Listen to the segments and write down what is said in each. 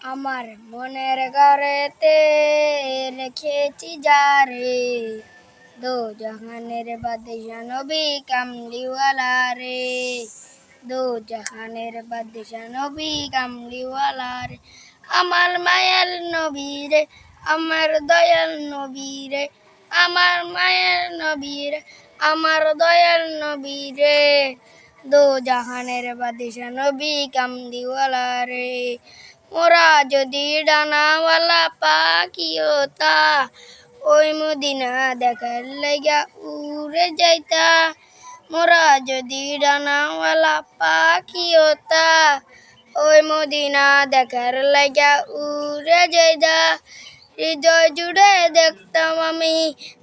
আমার মনের ঘরেতে রেখেছি যারে, দো জাহানের বাদশা নবী কামলিওয়ালা রে, দো জাহানের বাদশা নবী কামলিওয়ালা রে। আমার মায়ের নবী রে, আমার দয়াল নবী রে, আমার মায়ের নবী রে, আমার দয়াল নবী রে, দো জাহানের বাদশা নবী কামলিওয়ালা রে। মোরা যদি ডানাওয়ালা পাখি হতা, ওই মদিনা দেখার লাইগা উড়ে যাইতা। মোরা যদি ডানাওয়ালা পাখি হতা, ওই মদিনা দেখার লাইগা উড়ে যাইতা। হৃদয় জুড়ে দেখতাম আমি,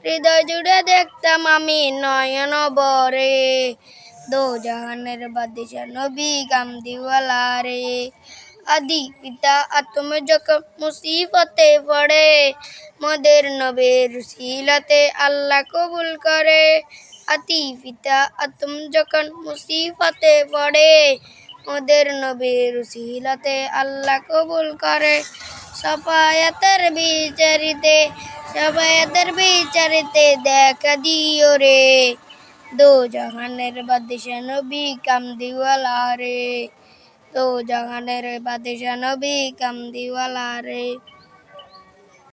হৃদয় জুড়ে দেখতাম আমি নয়ন বরে, দো জাহানের বাদশা নবী কামলিওয়ালা রে। আদি পিতা আতম যখন মুসিবতে পড়ে, মোদের নবীর উসিলাতে আল্লাহ কবুল করে। আদি পিতা আতম যখন মুসিবতে পড়ে, মোদের নবীর উসিলাতে আল্লাহ কবুল করে। সফায়াতের বিচারিতে, সফায়াতের বিচারিতে দেখা দিও রে, দো জাহানের বাদশা নবী কামলিওয়ালা রে, দো জাহানের বাদশা নবী কামলিওয়ালা রে।